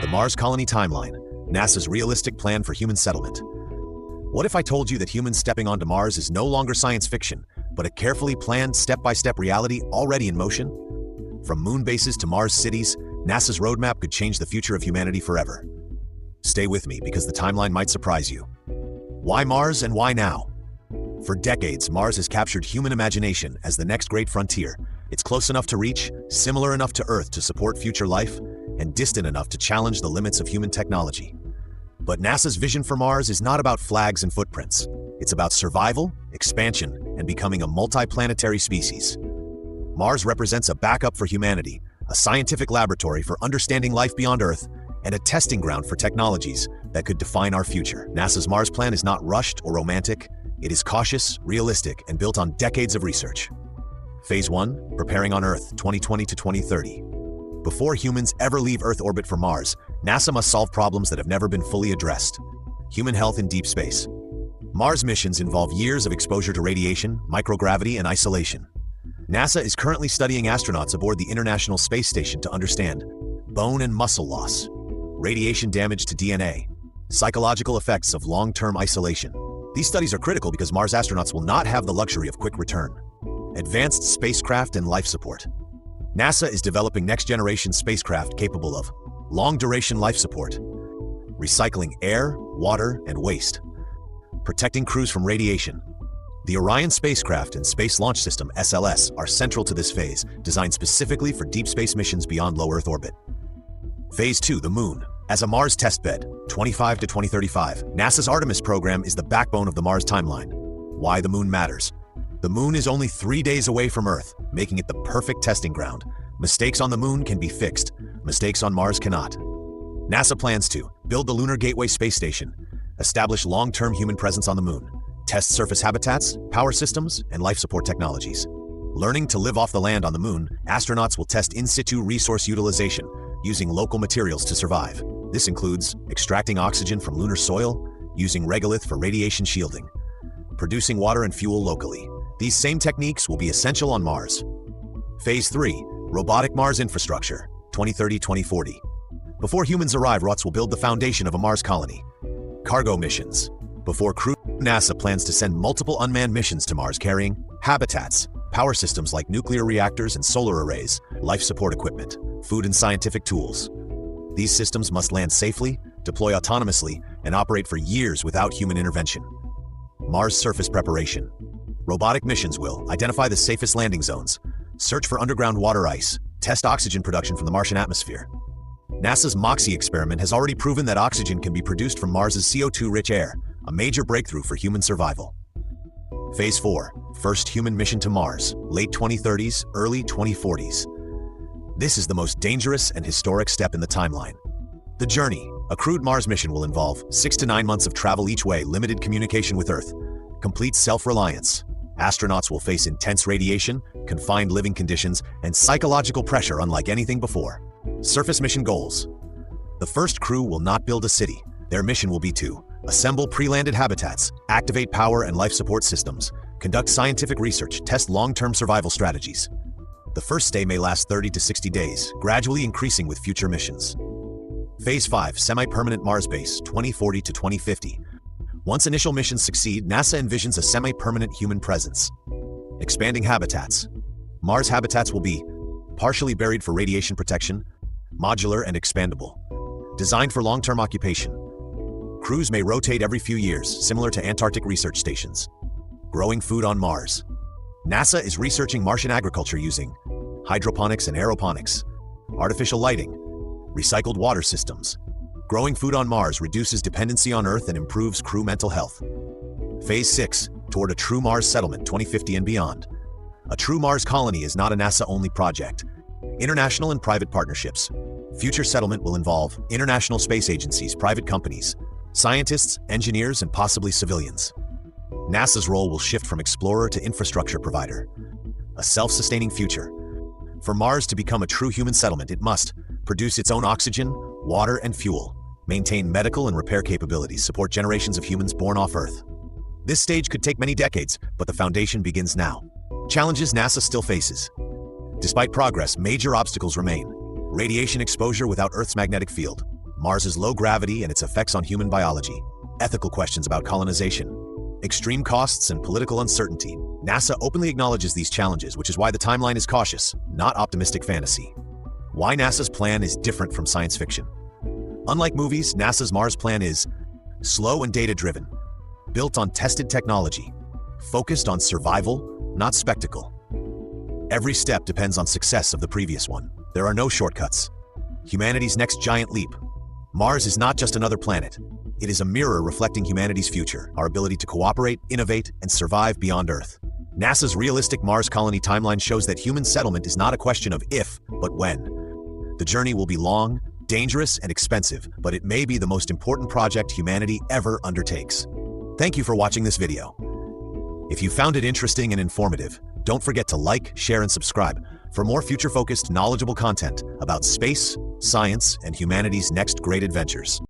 The Mars Colony Timeline, NASA's realistic plan for human settlement. What if I told you that humans stepping onto Mars is no longer science fiction, but a carefully planned step-by-step reality already in motion? From moon bases to Mars cities, NASA's roadmap could change the future of humanity forever. Stay with me because the timeline might surprise you. Why Mars and why now? For decades, Mars has captured human imagination as the next great frontier. It's close enough to reach, similar enough to Earth to support future life, and distant enough to challenge the limits of human technology. But NASA's vision for Mars is not about flags and footprints. It's about survival, expansion, and becoming a multi-planetary species. Mars represents a backup for humanity, a scientific laboratory for understanding life beyond Earth, and a testing ground for technologies that could define our future. NASA's Mars plan is not rushed or romantic. It is cautious, realistic, and built on decades of research. Phase 1, Preparing on Earth, 2020 to 2030. Before humans ever leave Earth orbit for Mars, NASA must solve problems that have never been fully addressed. Human health in deep space. Mars missions involve years of exposure to radiation, microgravity, and isolation. NASA is currently studying astronauts aboard the International Space Station to understand bone and muscle loss, radiation damage to DNA, psychological effects of long-term isolation. These studies are critical because Mars astronauts will not have the luxury of quick return. Advanced spacecraft and life support. NASA is developing next-generation spacecraft capable of long-duration life support, recycling air, water, and waste, protecting crews from radiation. The Orion spacecraft and Space Launch System (SLS) are central to this phase, designed specifically for deep space missions beyond low Earth orbit. Phase 2, the Moon. As a Mars testbed, 25 to 2035, NASA's Artemis program is the backbone of the Mars timeline. Why the Moon matters. The Moon is only 3 days away from Earth, making it the perfect testing ground. Mistakes on the Moon can be fixed. Mistakes on Mars cannot. NASA plans to build the Lunar Gateway space station, establish long-term human presence on the Moon, test surface habitats, power systems, and life support technologies. Learning to live off the land on the Moon, astronauts will test in-situ resource utilization, using local materials to survive. This includes extracting oxygen from lunar soil, using regolith for radiation shielding, producing water and fuel locally. These same techniques will be essential on Mars. Phase 3, Robotic Mars Infrastructure, 2030-2040. Before humans arrive, robots will build the foundation of a Mars colony. Cargo missions. Before crew, NASA plans to send multiple unmanned missions to Mars carrying habitats, power systems like nuclear reactors and solar arrays, life support equipment, food and scientific tools. These systems must land safely, deploy autonomously, and operate for years without human intervention. Mars surface preparation. Robotic missions will identify the safest landing zones, search for underground water ice, test oxygen production from the Martian atmosphere. NASA's MOXIE experiment has already proven that oxygen can be produced from Mars's CO2-rich air, a major breakthrough for human survival. Phase 4, First Human Mission to Mars, late 2030s, early 2040s. This is the most dangerous and historic step in the timeline. The journey, a crewed Mars mission, will involve 6 to 9 months of travel each way, limited communication with Earth, complete self-reliance. Astronauts will face intense radiation, confined living conditions, and psychological pressure unlike anything before. Surface mission goals. The first crew will not build a city. Their mission will be to assemble pre-landed habitats, activate power and life support systems, conduct scientific research, test long-term survival strategies. The first stay may last 30 to 60 days, gradually increasing with future missions. Phase 5, Semi-Permanent Mars Base, 2040 to 2050. Once initial missions succeed, NASA envisions a semi-permanent human presence. Expanding habitats. Mars habitats will be partially buried for radiation protection, modular and expandable, designed for long-term occupation. Crews may rotate every few years, similar to Antarctic research stations. Growing food on Mars. NASA is researching Martian agriculture using hydroponics and aeroponics, artificial lighting, recycled water systems. Growing food on Mars reduces dependency on Earth and improves crew mental health. Phase 6, toward a true Mars settlement, 2050 and beyond. A true Mars colony is not a NASA-only project. International and private partnerships. Future settlement will involve international space agencies, private companies, scientists, engineers, and possibly civilians. NASA's role will shift from explorer to infrastructure provider. A self-sustaining future. For Mars to become a true human settlement, it must produce its own oxygen, water, and fuel, maintain medical and repair capabilities, support generations of humans born off Earth. This stage could take many decades, but the foundation begins now. Challenges NASA still faces. Despite progress, major obstacles remain. Radiation exposure without Earth's magnetic field, Mars's low gravity and its effects on human biology, ethical questions about colonization, extreme costs and political uncertainty. NASA openly acknowledges these challenges, which is why the timeline is cautious, not optimistic fantasy. Why NASA's plan is different from science fiction. Unlike movies, NASA's Mars plan is slow and data-driven, built on tested technology, focused on survival, not spectacle. Every step depends on success of the previous one. There are no shortcuts. Humanity's next giant leap. Mars is not just another planet. It is a mirror reflecting humanity's future, our ability to cooperate, innovate, and survive beyond Earth. NASA's realistic Mars colony timeline shows that human settlement is not a question of if, but when. The journey will be long, dangerous, and expensive, but it may be the most important project humanity ever undertakes. Thank you for watching this video. If you found it interesting and informative, don't forget to like, share, and subscribe for more future-focused, knowledgeable content about space, science, and humanity's next great adventures.